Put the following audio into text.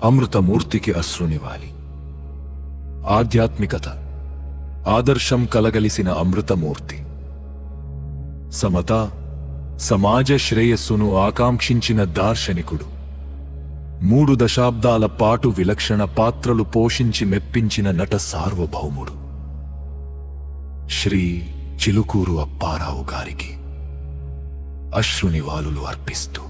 అమృతమూర్తికి అశ్రునివాలి. ఆధ్యాత్మికత ఆదర్శం కలగలిసిన అమృతమూర్తి. సమత సమాజ శ్రేయస్సును ఆకాంక్షించిన దార్శనికుడు. 3 దశాబ్దాల పాటు విలక్షణ పాత్రలు పోషించి మెప్పించిన నట సార్వభౌముడు. శ్రీ చిలుకూరు అప్పారావు గారికి అశ్రునివాళులు అర్పిస్తూ